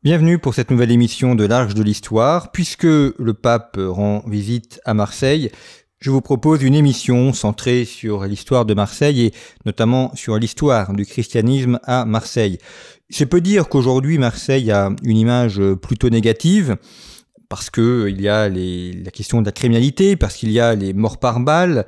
Bienvenue pour cette nouvelle émission de l'Arche de l'Histoire. Puisque le pape rend visite à Marseille, je vous propose une émission centrée sur l'histoire de Marseille et notamment sur l'histoire du christianisme à Marseille. Je peux dire qu'aujourd'hui Marseille a une image plutôt négative parce que il y a la question de la criminalité, parce qu'il y a les morts par balles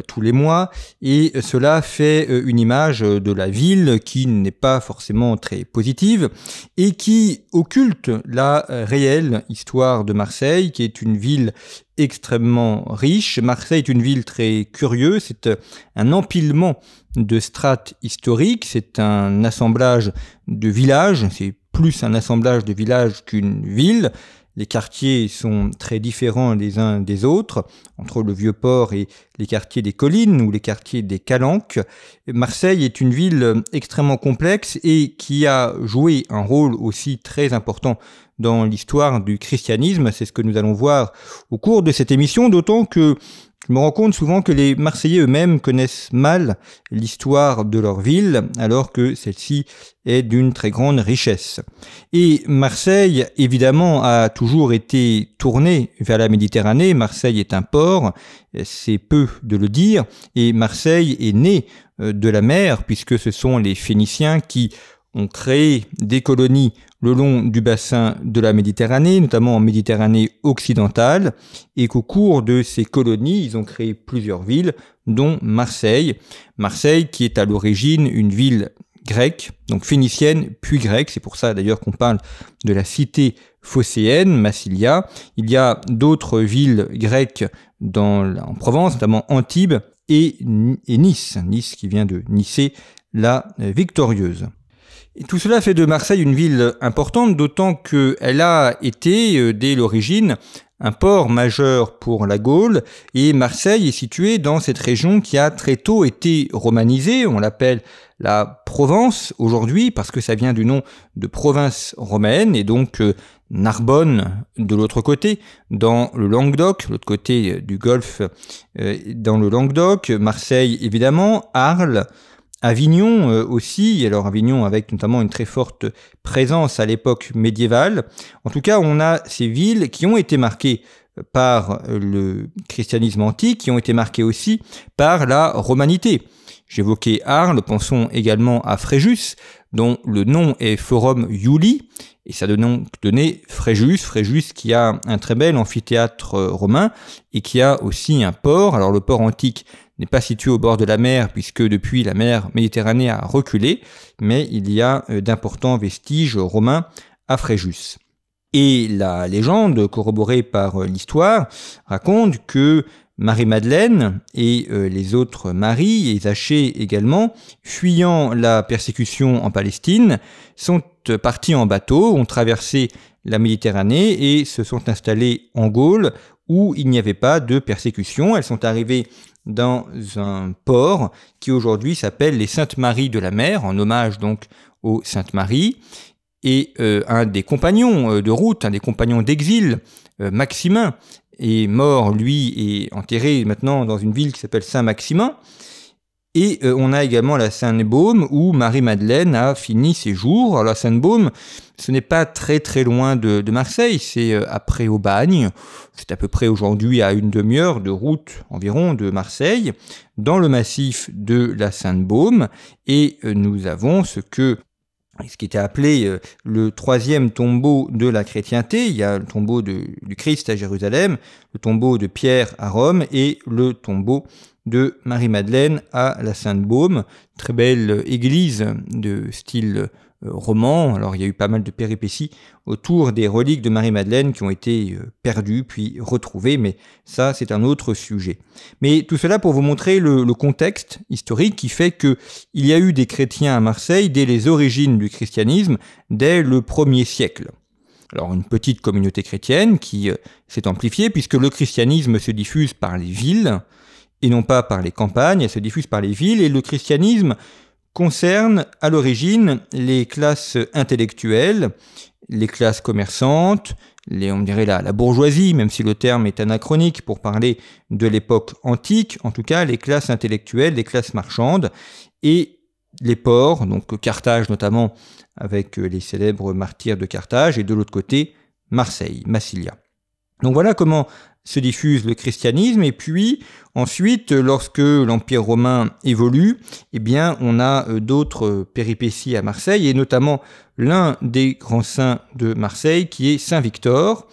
tous les mois, et cela fait une image de la ville qui n'est pas forcément très positive et qui occulte la réelle histoire de Marseille, qui est une ville extrêmement riche. Marseille est une ville très curieuse, c'est un empilement de strates historiques, c'est un assemblage de villages, c'est plus un assemblage de villages qu'une ville. Les quartiers sont très différents les uns des autres, entre le Vieux-Port et les quartiers des collines ou les quartiers des Calanques. Marseille est une ville extrêmement complexe et qui a joué un rôle aussi très important dans l'histoire du christianisme. C'est ce que nous allons voir au cours de cette émission, d'autant que je me rends compte souvent que les Marseillais eux-mêmes connaissent mal l'histoire de leur ville, alors que celle-ci est d'une très grande richesse. Et Marseille, évidemment, a toujours été tournée vers la Méditerranée. Marseille est un port, c'est peu de le dire, et Marseille est née de la mer, puisque ce sont les Phéniciens qui ont créé des colonies le long du bassin de la Méditerranée, notamment en Méditerranée occidentale, et qu'au cours de ces colonies, ils ont créé plusieurs villes, dont Marseille. Marseille qui est à l'origine une ville grecque, donc phénicienne puis grecque, c'est pour ça d'ailleurs qu'on parle de la cité phocéenne, Massilia. Il y a d'autres villes grecques en Provence, notamment Antibes et Nice, Nice qui vient de Nicée, la victorieuse. Et tout cela fait de Marseille une ville importante, d'autant qu'elle a été, dès l'origine, un port majeur pour la Gaule, et Marseille est située dans cette région qui a très tôt été romanisée. On l'appelle la Provence aujourd'hui, parce que ça vient du nom de province romaine, et donc Narbonne de l'autre côté, dans le Languedoc, l'autre côté du Golfe, dans le Languedoc, Marseille évidemment, Arles, Avignon aussi, alors Avignon avec notamment une très forte présence à l'époque médiévale. En tout cas, on a ces villes qui ont été marquées par le christianisme antique, qui ont été marquées aussi par la romanité. J'évoquais Arles, pensons également à Fréjus, dont le nom est Forum Iuli, et ça donnait Fréjus qui a un très bel amphithéâtre romain et qui a aussi un port. Alors le port antique n'est pas situé au bord de la mer puisque depuis la mer Méditerranée a reculé, mais il y a d'importants vestiges romains à Fréjus. Et la légende, corroborée par l'histoire, raconte que Marie-Madeleine et les autres Marie, et Zachée également, fuyant la persécution en Palestine, sont partis en bateau, ont traversé la Méditerranée et se sont installés en Gaule où il n'y avait pas de persécution. Elles sont arrivées dans un port qui aujourd'hui s'appelle les Saintes-Maries de la Mer, en hommage donc aux Saintes Maries. Et un des compagnons de route, un des compagnons d'exil, Maximin, est mort, lui, et enterré maintenant dans une ville qui s'appelle Saint-Maximin. Et on a également la Sainte-Baume, où Marie-Madeleine a fini ses jours. Alors la Sainte-Baume, ce n'est pas très très loin de Marseille, c'est après Aubagne, c'est à peu près aujourd'hui à une demi-heure de route environ de Marseille, dans le massif de la Sainte-Baume, et nous avons ce qui était appelé le troisième tombeau de la chrétienté. Il y a le tombeau du Christ à Jérusalem, le tombeau de Pierre à Rome et le tombeau de Marie-Madeleine à la Sainte-Baume. Très belle église de style roman. Alors il y a eu pas mal de péripéties autour des reliques de Marie-Madeleine qui ont été perdues puis retrouvées, mais ça c'est un autre sujet. Mais tout cela pour vous montrer le contexte historique qui fait que il y a eu des chrétiens à Marseille dès les origines du christianisme, dès le 1er siècle. Alors une petite communauté chrétienne qui s'est amplifiée puisque le christianisme se diffuse par les villes et non pas par les campagnes, elle se diffuse par les villes, et le christianisme concerne à l'origine les classes intellectuelles, les classes commerçantes, on dirait la bourgeoisie, même si le terme est anachronique pour parler de l'époque antique, en tout cas les classes intellectuelles, les classes marchandes, et les ports, donc Carthage notamment, avec les célèbres martyrs de Carthage, et de l'autre côté, Marseille, Massilia. Donc voilà comment se diffuse le christianisme, et puis ensuite, lorsque l'Empire romain évolue, eh bien, on a d'autres péripéties à Marseille, et notamment l'un des grands saints de Marseille, qui est Saint Victor.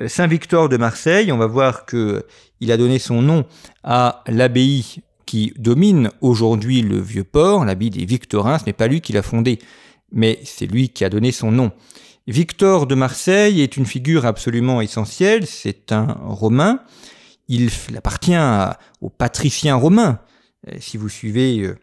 Saint Victor de Marseille, on va voir qu'il a donné son nom à l'abbaye qui domine aujourd'hui le Vieux-Port, l'abbaye des Victorins. Ce n'est pas lui qui l'a fondée, mais c'est lui qui a donné son nom. Victor de Marseille est une figure absolument essentielle, c'est un Romain, il appartient aux patriciens romains. Si vous suivez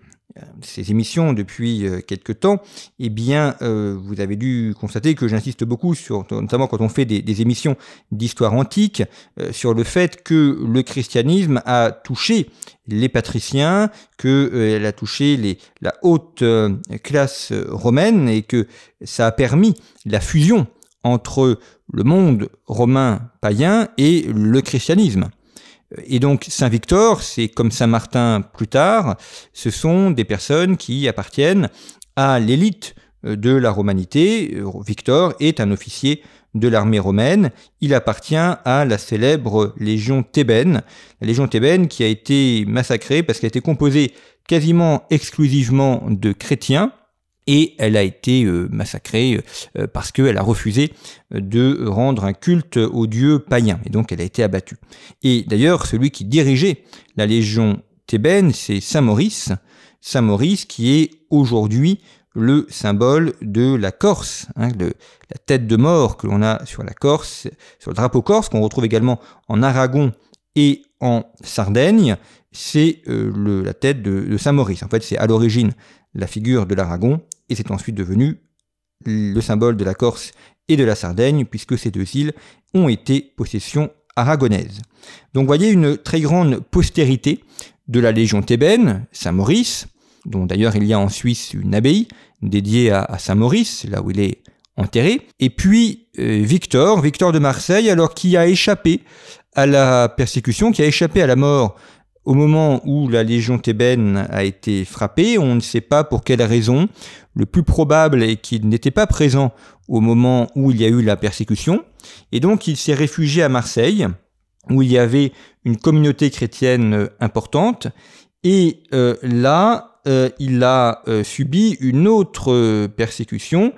ces émissions depuis quelque temps, eh bien, vous avez dû constater que j'insiste beaucoup sur, notamment quand on fait des émissions d'histoire antique, sur le fait que le christianisme a touché les patriciens, qu'elle a touché la haute classe romaine, et que ça a permis la fusion entre le monde romain païen et le christianisme. Et donc Saint Victor, c'est comme Saint Martin plus tard, ce sont des personnes qui appartiennent à l'élite de la romanité. Victor est un officier de l'armée romaine, il appartient à la célèbre légion thébaine, la légion thébaine qui a été massacrée parce qu'elle a été composée quasiment exclusivement de chrétiens, et elle a été massacrée parce qu'elle a refusé de rendre un culte aux dieux païens, et donc elle a été abattue. Et d'ailleurs, celui qui dirigeait la légion thébaine, c'est Saint Maurice qui est aujourd'hui le symbole de la Corse, la tête de mort que l'on a sur la Corse, sur le drapeau corse, qu'on retrouve également en Aragon et en Sardaigne, c'est la tête de Saint Maurice. En fait, c'est à l'origine la figure de l'Aragon, et c'est ensuite devenu le symbole de la Corse et de la Sardaigne, puisque ces deux îles ont été possession aragonaise. Donc vous voyez une très grande postérité de la légion thébaine, Saint Maurice, dont d'ailleurs il y a en Suisse une abbaye dédiée à Saint Maurice, là où il est enterré, et puis Victor de Marseille, alors qui a échappé à la persécution, qui a échappé à la mort au moment où la légion thébaine a été frappée. On ne sait pas pour quelle raison. Le plus probable est qu'il n'était pas présent au moment où il y a eu la persécution. Et donc il s'est réfugié à Marseille, où il y avait une communauté chrétienne importante. Et là, il a subi une autre persécution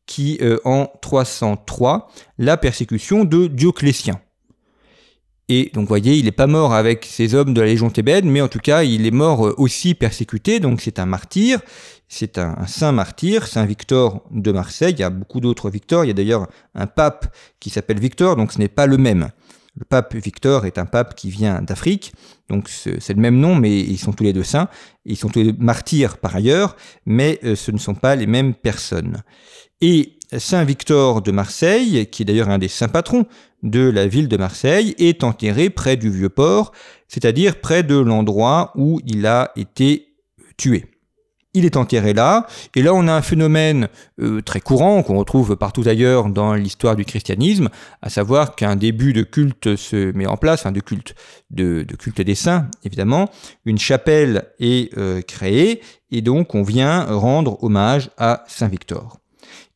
qui, en 303, la persécution de Dioclétien. Et donc, vous voyez, il n'est pas mort avec ces hommes de la Légion thébaine, mais en tout cas, il est mort aussi persécuté. Donc, c'est un martyr, c'est un saint martyr, Saint Victor de Marseille. Il y a beaucoup d'autres Victor. Il y a d'ailleurs un pape qui s'appelle Victor, donc ce n'est pas le même. Le pape Victor est un pape qui vient d'Afrique, donc c'est le même nom, mais ils sont tous les deux saints. Ils sont tous les deux martyrs par ailleurs, mais ce ne sont pas les mêmes personnes. Et Saint Victor de Marseille, qui est d'ailleurs un des saints patrons de la ville de Marseille, est enterré près du Vieux-Port, c'est-à-dire près de l'endroit où il a été tué. Il est enterré là, et là on a un phénomène très courant qu'on retrouve partout ailleurs dans l'histoire du christianisme, à savoir qu'un début de culte se met en place, de culte des saints évidemment, une chapelle est créée, et donc on vient rendre hommage à Saint Victor.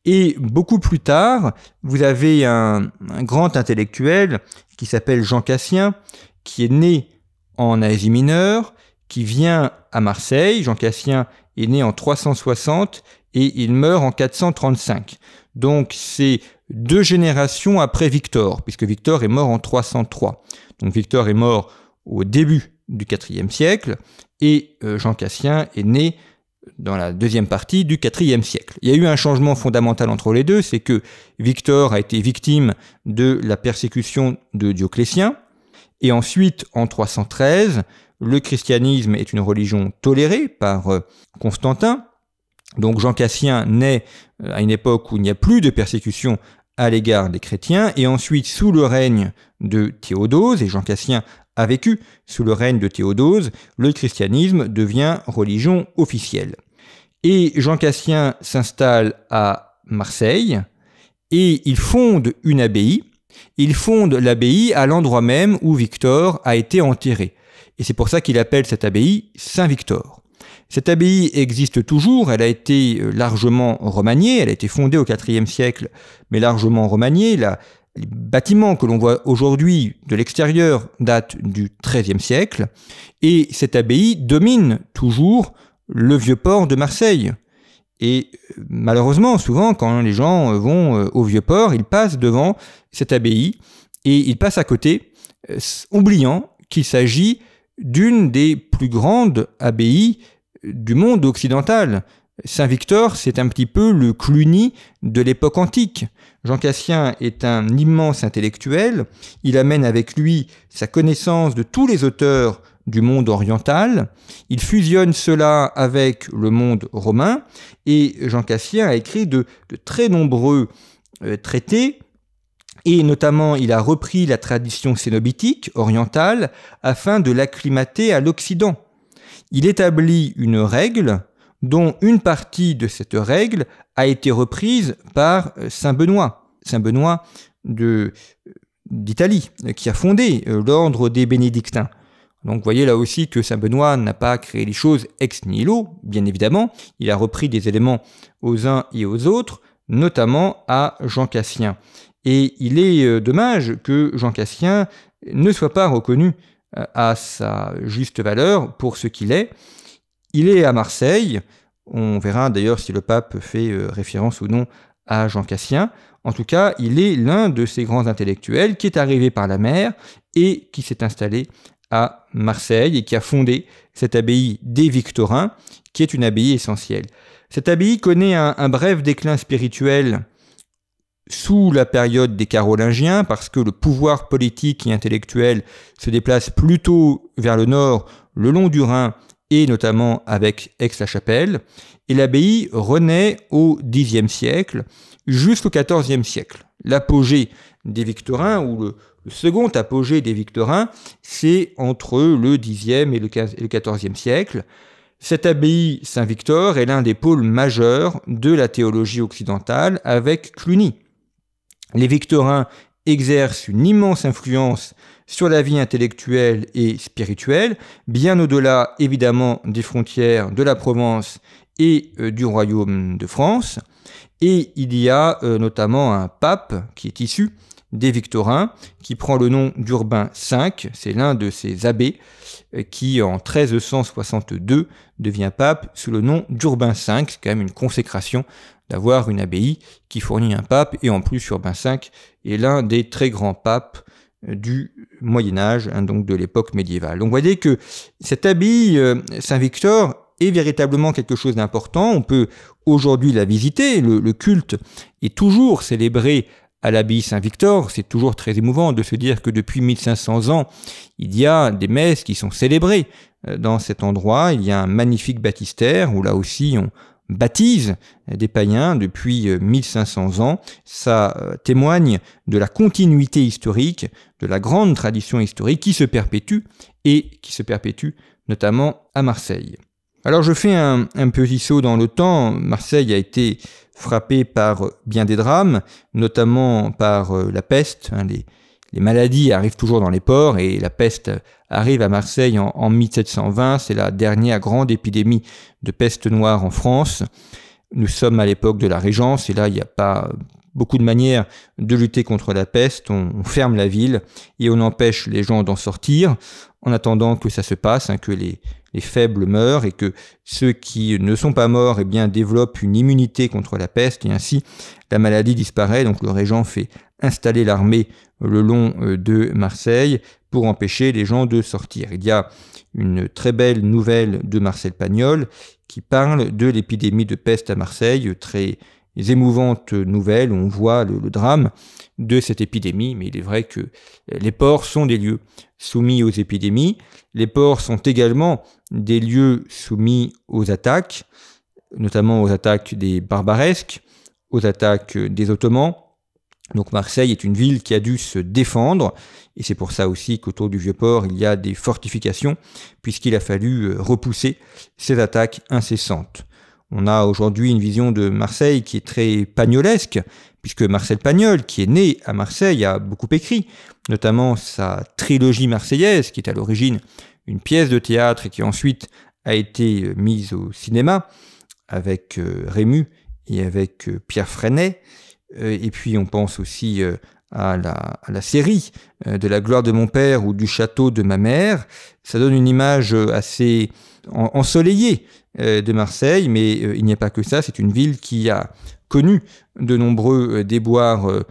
Et beaucoup plus tard, vous avez un grand intellectuel qui s'appelle Jean Cassien, qui est né en Asie mineure, qui vient à Marseille. Jean Cassien est né en 360 et il meurt en 435. Donc c'est 2 générations après Victor, puisque Victor est mort en 303. Donc Victor est mort au début du IVe siècle et Jean Cassien est né dans la deuxième partie du IVe siècle. Il y a eu un changement fondamental entre les deux, c'est que Victor a été victime de la persécution de Dioclétien, et ensuite, en 313, le christianisme est une religion tolérée par Constantin. Donc Jean Cassien naît à une époque où il n'y a plus de persécution à l'égard des chrétiens, et ensuite, sous le règne de Théodose, et Jean Cassien a vécu sous le règne de Théodose, le christianisme devient religion officielle. Et Jean Cassien s'installe à Marseille et il fonde une abbaye. Il fonde l'abbaye à l'endroit même où Victor a été enterré. Et c'est pour ça qu'il appelle cette abbaye Saint Victor. Cette abbaye existe toujours, elle a été largement remaniée, elle a été fondée au IVe siècle, mais largement remaniée. Les bâtiments que l'on voit aujourd'hui de l'extérieur datent du XIIIe siècle, et cette abbaye domine toujours le vieux port de Marseille. Et malheureusement, souvent, quand les gens vont au vieux port, ils passent devant cette abbaye et ils passent à côté, oubliant qu'il s'agit d'une des plus grandes abbayes du monde occidental. Saint-Victor, c'est un petit peu le Cluny de l'époque antique. Jean Cassien est un immense intellectuel. Il amène avec lui sa connaissance de tous les auteurs du monde oriental. Il fusionne cela avec le monde romain et Jean Cassien a écrit de très nombreux traités et notamment il a repris la tradition cénobitique orientale afin de l'acclimater à l'Occident. Il établit une règle dont une partie de cette règle a été reprise par Saint Benoît d'Italie, qui a fondé l'ordre des bénédictins. Donc vous voyez là aussi que Saint Benoît n'a pas créé les choses ex nihilo, bien évidemment, il a repris des éléments aux uns et aux autres, notamment à Jean Cassien. Et il est dommage que Jean Cassien ne soit pas reconnu à sa juste valeur pour ce qu'il est. Il est à Marseille, on verra d'ailleurs si le pape fait référence ou non à Jean Cassien. En tout cas, il est l'un de ces grands intellectuels qui est arrivé par la mer et qui s'est installé à Marseille et qui a fondé cette abbaye des Victorins, qui est une abbaye essentielle. Cette abbaye connaît un bref déclin spirituel sous la période des Carolingiens, parce que le pouvoir politique et intellectuel se déplace plutôt vers le nord, le long du Rhin, et notamment avec Aix-la-Chapelle, et l'abbaye renaît au Xe siècle jusqu'au XIVe siècle. L'apogée des Victorins, ou le second apogée des Victorins, c'est entre le Xe et le XIVe siècle. Cette abbaye Saint-Victor est l'un des pôles majeurs de la théologie occidentale avec Cluny. Les Victorins exercent une immense influence sur la vie intellectuelle et spirituelle, bien au-delà évidemment des frontières de la Provence et du royaume de France. Et il y a notamment un pape qui est issu des Victorins, qui prend le nom d'Urbain V, c'est l'un de ces abbés qui en 1362 devient pape sous le nom d'Urbain V, c'est quand même une consécration d'avoir une abbaye qui fournit un pape, et en plus Urbain V est l'un des très grands papes du Moyen-Âge, donc de l'époque médiévale. Donc vous voyez que cette abbaye Saint-Victor est véritablement quelque chose d'important. On peut aujourd'hui la visiter, le culte est toujours célébré à l'abbaye Saint-Victor. C'est toujours très émouvant de se dire que depuis 1500 ans, il y a des messes qui sont célébrées dans cet endroit. Il y a un magnifique baptistère où là aussi on baptise des païens depuis 1500 ans. Ça témoigne de la continuité historique, de la grande tradition historique qui se perpétue et qui se perpétue notamment à Marseille. Alors je fais un petit saut dans le temps. Marseille a été frappée par bien des drames, notamment par la peste. Les maladies arrivent toujours dans les ports et la peste arrive à Marseille en 1720. C'est la dernière grande épidémie de peste noire en France. Nous sommes à l'époque de la Régence et là, il n'y a pas beaucoup de manières de lutter contre la peste. On ferme la ville et on empêche les gens d'en sortir en attendant que ça se passe, que les faibles meurent et que ceux qui ne sont pas morts développent une immunité contre la peste et ainsi la maladie disparaît. Donc le régent fait installer l'armée le long de Marseille pour empêcher les gens de sortir. Il y a une très belle nouvelle de Marcel Pagnol qui parle de l'épidémie de peste à Marseille, très émouvante nouvelle où on voit le drame de cette épidémie, mais il est vrai que les ports sont des lieux soumis aux épidémies. Les ports sont également des lieux soumis aux attaques, notamment aux attaques des barbaresques, aux attaques des Ottomans. Donc Marseille est une ville qui a dû se défendre, et c'est pour ça aussi qu'autour du Vieux-Port, il y a des fortifications, puisqu'il a fallu repousser ces attaques incessantes. On a aujourd'hui une vision de Marseille qui est très pagnolesque, puisque Marcel Pagnol, qui est né à Marseille, a beaucoup écrit, notamment sa trilogie marseillaise, qui est à l'origine une pièce de théâtre et qui ensuite a été mise au cinéma avec Rému et avec Pierre Freinet. Et puis on pense aussi à la série de La gloire de mon père ou du château de ma mère. Ça donne une image assez ensoleillée de Marseille, mais il n'y a pas que ça. C'est une ville qui a connu de nombreux déboires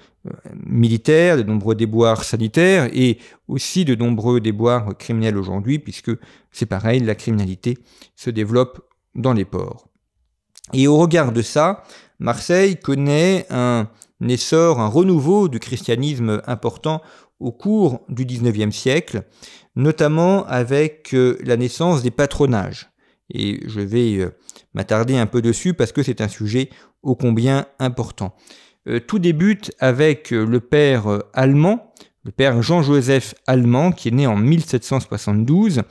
militaires, de nombreux déboires sanitaires et aussi de nombreux déboires criminels aujourd'hui, puisque c'est pareil, la criminalité se développe dans les ports. Et au regard de ça, Marseille connaît un essor, un renouveau du christianisme important au cours du XIXe siècle, notamment avec la naissance des patronages. Et je vais m'attarder un peu dessus parce que c'est un sujet ô combien important. Tout débute avec le père allemand, le père Jean-Joseph Allemand, qui est né en 1772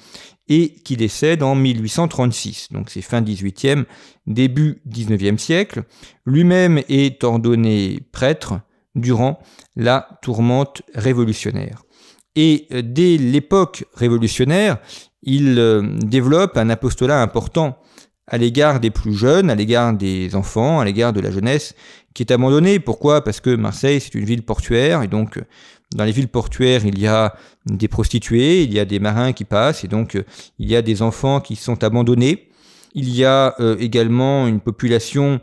et qui décède en 1836. Donc c'est fin 18e, début 19e siècle. Lui-même est ordonné prêtre durant la tourmente révolutionnaire. Et dès l'époque révolutionnaire, il développe un apostolat important à l'égard des plus jeunes, à l'égard des enfants, à l'égard de la jeunesse qui est abandonnée. Pourquoi ? Parce que Marseille, c'est une ville portuaire, et donc dans les villes portuaires, il y a des prostituées, il y a des marins qui passent, et donc il y a des enfants qui sont abandonnés. Il y a également une population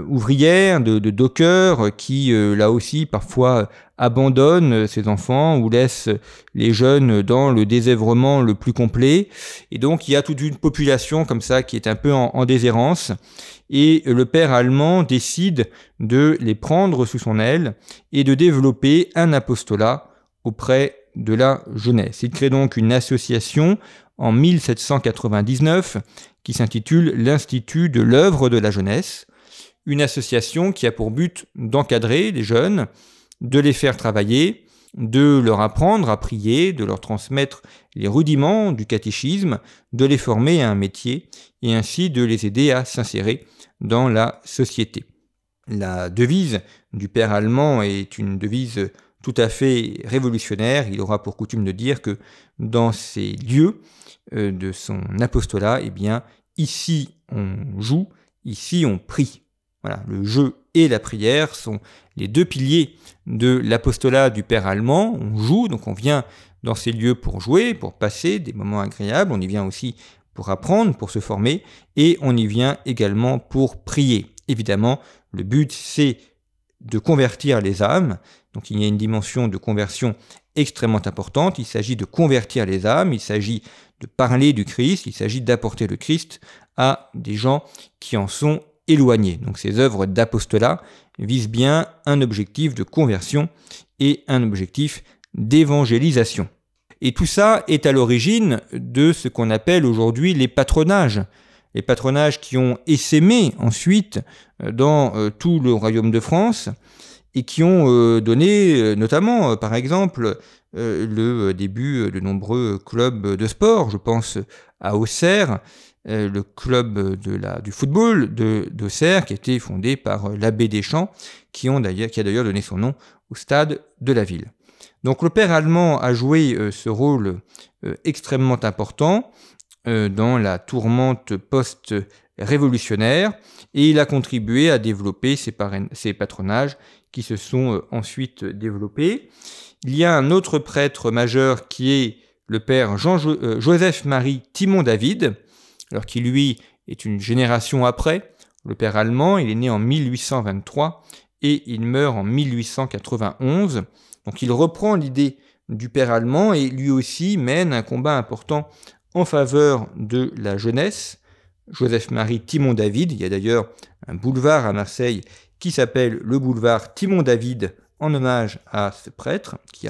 ouvrière de dockers qui, là aussi, parfois abandonnent ces enfants ou laissent les jeunes dans le désœuvrement le plus complet. Et donc, il y a toute une population comme ça qui est un peu en déshérence. Et le père allemand décide de les prendre sous son aile et de développer un apostolat auprès de la jeunesse. Il crée donc une association en 1799 qui s'intitule l'Institut de l'œuvre de la jeunesse, une association qui a pour but d'encadrer les jeunes, de les faire travailler, de leur apprendre à prier, de leur transmettre les rudiments du catéchisme, de les former à un métier et ainsi de les aider à s'insérer dans la société. La devise du père allemand est une devise tout à fait révolutionnaire. Il aura pour coutume de dire que dans ces lieux de son apostolat, eh bien, ici on joue, ici on prie. Voilà, le jeu et la prière sont les deux piliers de l'apostolat du père allemand. On joue, donc on vient dans ces lieux pour jouer, pour passer des moments agréables. On y vient aussi pour apprendre, pour se former, et on y vient également pour prier. Évidemment, le but, c'est de convertir les âmes. Donc il y a une dimension de conversion extrêmement importante. Il s'agit de convertir les âmes, il s'agit de parler du Christ, il s'agit d'apporter le Christ à des gens qui en sont éloignés. Donc ces œuvres d'apostolat visent bien un objectif de conversion et un objectif d'évangélisation. Et tout ça est à l'origine de ce qu'on appelle aujourd'hui les patronages. Les patronages qui ont essaimé ensuite dans tout le royaume de France et qui ont donné notamment, par exemple, le début de nombreux clubs de sport. Je pense à Auxerre, le club du football d'Auxerre qui a été fondé par l'abbé Deschamps, qui a d'ailleurs donné son nom au stade de la ville. Donc le père allemand a joué ce rôle extrêmement important dans la tourmente post-révolutionnaire et il a contribué à développer ces patronages qui se sont ensuite développés. Il y a un autre prêtre majeur qui est le père Joseph-Marie Timon David, alors qui lui est une génération après le père allemand. Il est né en 1823 et il meurt en 1891. Donc il reprend l'idée du père allemand et lui aussi mène un combat important en faveur de la jeunesse. Joseph-Marie Timon David, il y a d'ailleurs un boulevard à Marseille qui s'appelle le boulevard Timon David en hommage à ce prêtre qui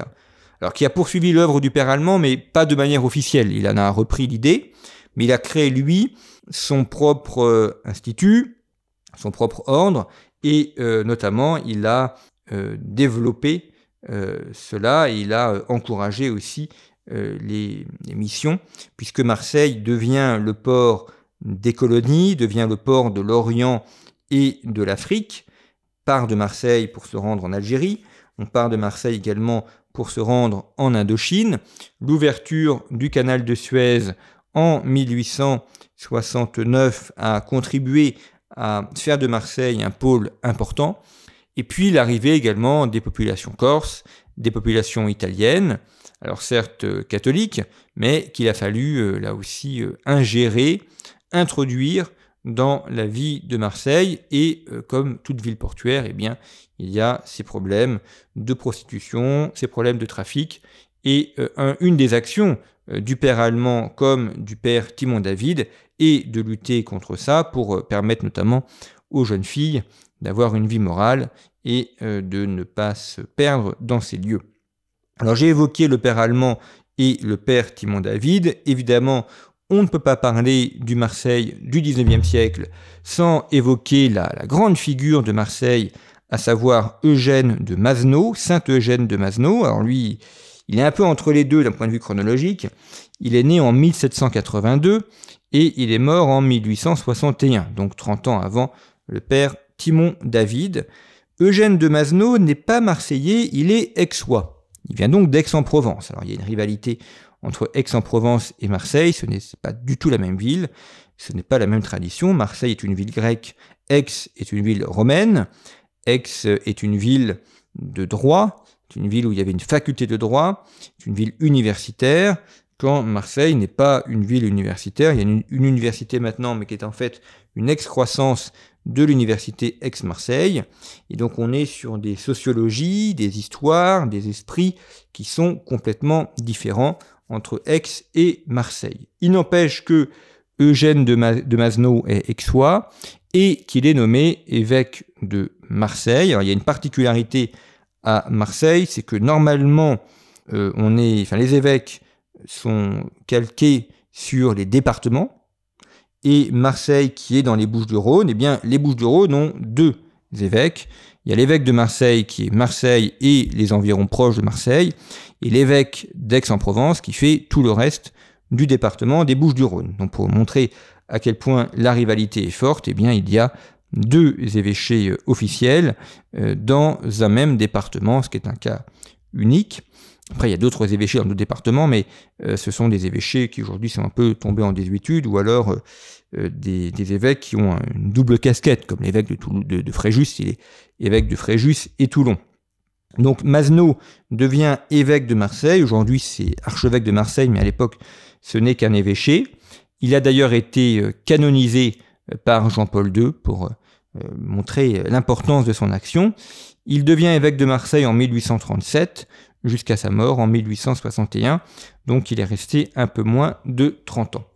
a poursuivi l'œuvre du père allemand mais pas de manière officielle. Il en a repris l'idée, mais il a créé lui son propre institut, son propre ordre et notamment il a développé cela et il a encouragé aussi les missions, puisque Marseille devient le port des colonies, devient le port de l'Orient et de l'Afrique, part de Marseille pour se rendre en Algérie, on part de Marseille également pour se rendre en Indochine, l'ouverture du canal de Suez en 1869 a contribué à faire de Marseille un pôle important. Et puis l'arrivée également des populations corses, des populations italiennes, alors certes catholiques, mais qu'il a fallu là aussi ingérer, introduire dans la vie de Marseille. Et comme toute ville portuaire, eh bien, il y a ces problèmes de prostitution, ces problèmes de trafic. Et une des actions du père allemand comme du père Timon David est de lutter contre ça pour permettre notamment aux jeunes filles d'avoir une vie morale et de ne pas se perdre dans ces lieux. Alors j'ai évoqué le père allemand et le père Timon David. Évidemment, on ne peut pas parler du Marseille du 19e siècle sans évoquer la grande figure de Marseille, à savoir Eugène de Mazenod, Saint Eugène de Mazenod. Alors lui, il est un peu entre les deux d'un point de vue chronologique. Il est né en 1782 et il est mort en 1861, donc 30 ans avant le père Timon David. Eugène de Mazenod n'est pas marseillais, il est aixois. Il vient donc d'Aix-en-Provence. Alors il y a une rivalité entre Aix-en-Provence et Marseille, ce n'est pas du tout la même ville, ce n'est pas la même tradition. Marseille est une ville grecque, Aix est une ville romaine. Aix est une ville de droit, c'est une ville où il y avait une faculté de droit, c'est une ville universitaire, quand Marseille n'est pas une ville universitaire. Il y a une université maintenant, mais qui est en fait une excroissance de l'université Aix-Marseille. Et donc on est sur des sociologies, des histoires, des esprits qui sont complètement différents entre Aix et Marseille. Il n'empêche que Eugène de Mazenod est aixois et qu'il est nommé évêque de Marseille. Alors il y a une particularité à Marseille, c'est que normalement les évêques sont calqués sur les départements, et Marseille, qui est dans les Bouches-du-Rhône, eh bien les Bouches-du-Rhône ont deux évêques. Il y a l'évêque de Marseille qui est Marseille et les environs proches de Marseille, et l'évêque d'Aix-en-Provence qui fait tout le reste du département des Bouches-du-Rhône. Donc pour montrer à quel point la rivalité est forte, eh bien il y a deux évêchés officiels dans un même département, ce qui est un cas unique. Après, il y a d'autres évêchés dans d'autres départements, mais ce sont des évêchés qui aujourd'hui sont un peu tombés en désuétude, ou alors des évêques qui ont une double casquette, comme l'évêque de Fréjus, il est évêque de Fréjus et Toulon. Donc Mazenod devient évêque de Marseille. Aujourd'hui, c'est archevêque de Marseille, mais à l'époque, ce n'est qu'un évêché. Il a d'ailleurs été canonisé par Jean-Paul II pour montrer l'importance de son action. Il devient évêque de Marseille en 1837, jusqu'à sa mort en 1861, donc il est resté un peu moins de 30 ans.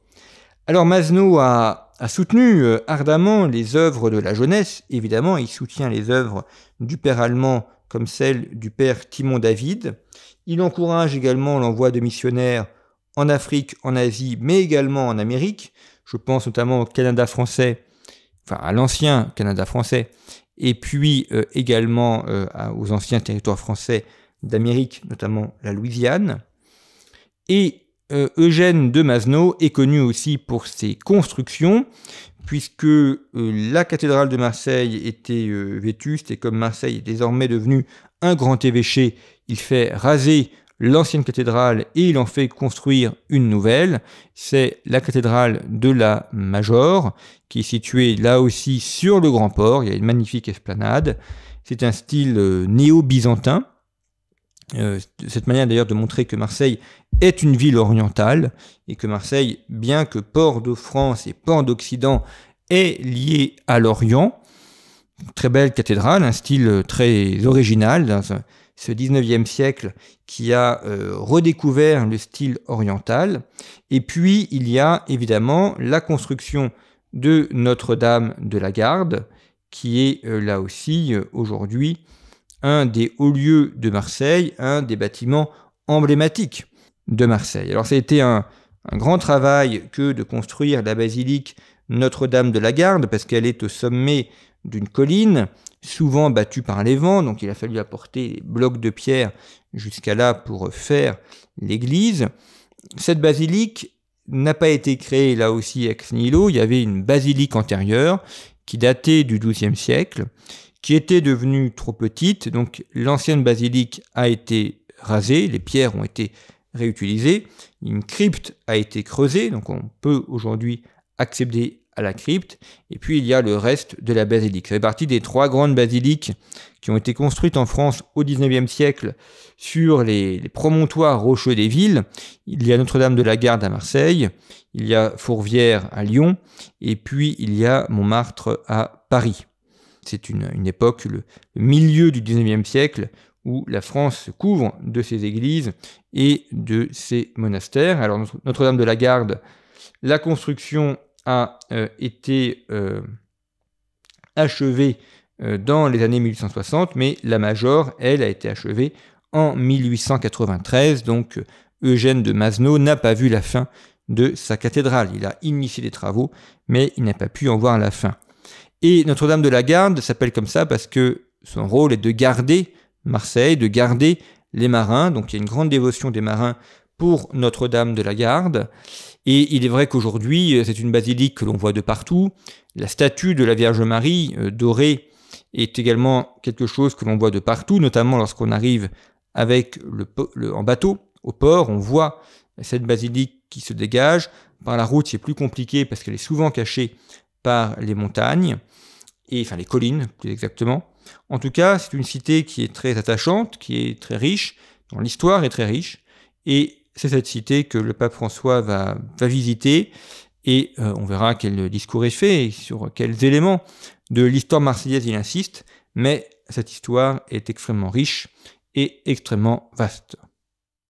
Alors Mazenod a soutenu ardemment les œuvres de la jeunesse. Évidemment, il soutient les œuvres du père allemand comme celles du père Timon David. Il encourage également l'envoi de missionnaires en Afrique, en Asie, mais également en Amérique. Je pense notamment au Canada français, enfin à l'ancien Canada français, et puis également aux anciens territoires français d'Amérique, notamment la Louisiane. Et Eugène de Mazenod est connu aussi pour ses constructions, puisque la cathédrale de Marseille était vétuste, et comme Marseille est désormais devenu un grand évêché, il fait raser l'ancienne cathédrale et il en fait construire une nouvelle. C'est la cathédrale de la Major, qui est située là aussi sur le Grand Port. Il y a une magnifique esplanade. C'est un style néo-byzantin. Cette manière d'ailleurs de montrer que Marseille est une ville orientale, et que Marseille, bien que port de France et port d'Occident, est lié à l'Orient. Très belle cathédrale, un style très original dans ce 19e siècle qui a redécouvert le style oriental. Et puis il y a évidemment la construction de Notre-Dame de la Garde, qui est là aussi aujourd'hui un des hauts lieux de Marseille, un des bâtiments emblématiques de Marseille. Alors ça a été un grand travail que de construire la basilique Notre-Dame de la Garde, parce qu'elle est au sommet d'une colline, souvent battue par les vents, donc il a fallu apporter des blocs de pierre jusqu'à là pour faire l'église. Cette basilique n'a pas été créée là aussi ex nihilo. Il y avait une basilique antérieure qui datait du XIIe siècle, qui était devenue trop petite, donc l'ancienne basilique a été rasée, les pierres ont été réutilisés. Une crypte a été creusée, donc on peut aujourd'hui accéder à la crypte. Et puis il y a le reste de la basilique. Ça fait partie des 3 grandes basiliques qui ont été construites en France au XIXe siècle sur les promontoires rocheux des villes. Il y a Notre-Dame de la Garde à Marseille, il y a Fourvière à Lyon, et puis il y a Montmartre à Paris. C'est une époque, le milieu du XIXe siècle, où la France se couvre de ses églises et de ses monastères. Alors Notre-Dame de la Garde, la construction a été achevée dans les années 1860, mais la Major, elle, a été achevée en 1893, donc Eugène de Mazenod n'a pas vu la fin de sa cathédrale. Il a initié des travaux, mais il n'a pas pu en voir la fin. Et Notre-Dame de la Garde s'appelle comme ça parce que son rôle est de garder Marseille, de garder les marins. Donc il y a une grande dévotion des marins pour Notre-Dame de la Garde. Et il est vrai qu'aujourd'hui, c'est une basilique que l'on voit de partout. La statue de la Vierge Marie dorée est également quelque chose que l'on voit de partout, notamment lorsqu'on arrive avec en bateau au port. On voit cette basilique qui se dégage. Par la route, c'est plus compliqué parce qu'elle est souvent cachée par les montagnes, enfin les collines plus exactement. En tout cas, c'est une cité qui est très attachante, qui est très riche, dont l'histoire est très riche, et c'est cette cité que le pape François va visiter, et on verra quel discours est fait, et sur quels éléments de l'histoire marseillaise il insiste, mais cette histoire est extrêmement riche et extrêmement vaste.